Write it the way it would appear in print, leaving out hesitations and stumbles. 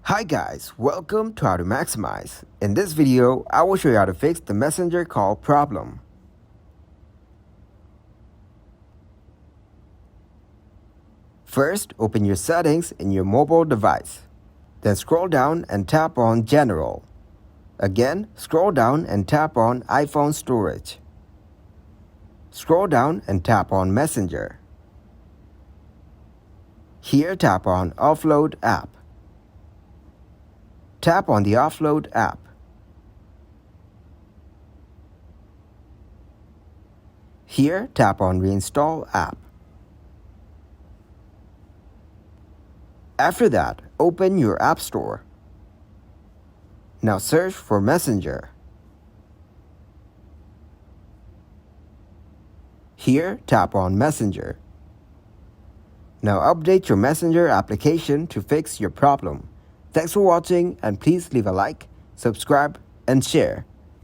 Hi guys, welcome to How to Maximize. In this video, I will show you how to fix the messenger call problem. First, open your settings in your mobile device. Then scroll down and tap on General. Again, scroll down and tap on iPhone Storage. Scroll down and tap on Messenger. Here, tap on Offload App. Tap on the Offload app. Here, tap on Reinstall app. After that, open your App Store. Now search for Messenger. Here, tap on Messenger. Now update your Messenger application to fix your problem. Thanks for watching, and please leave a like, subscribe, and share.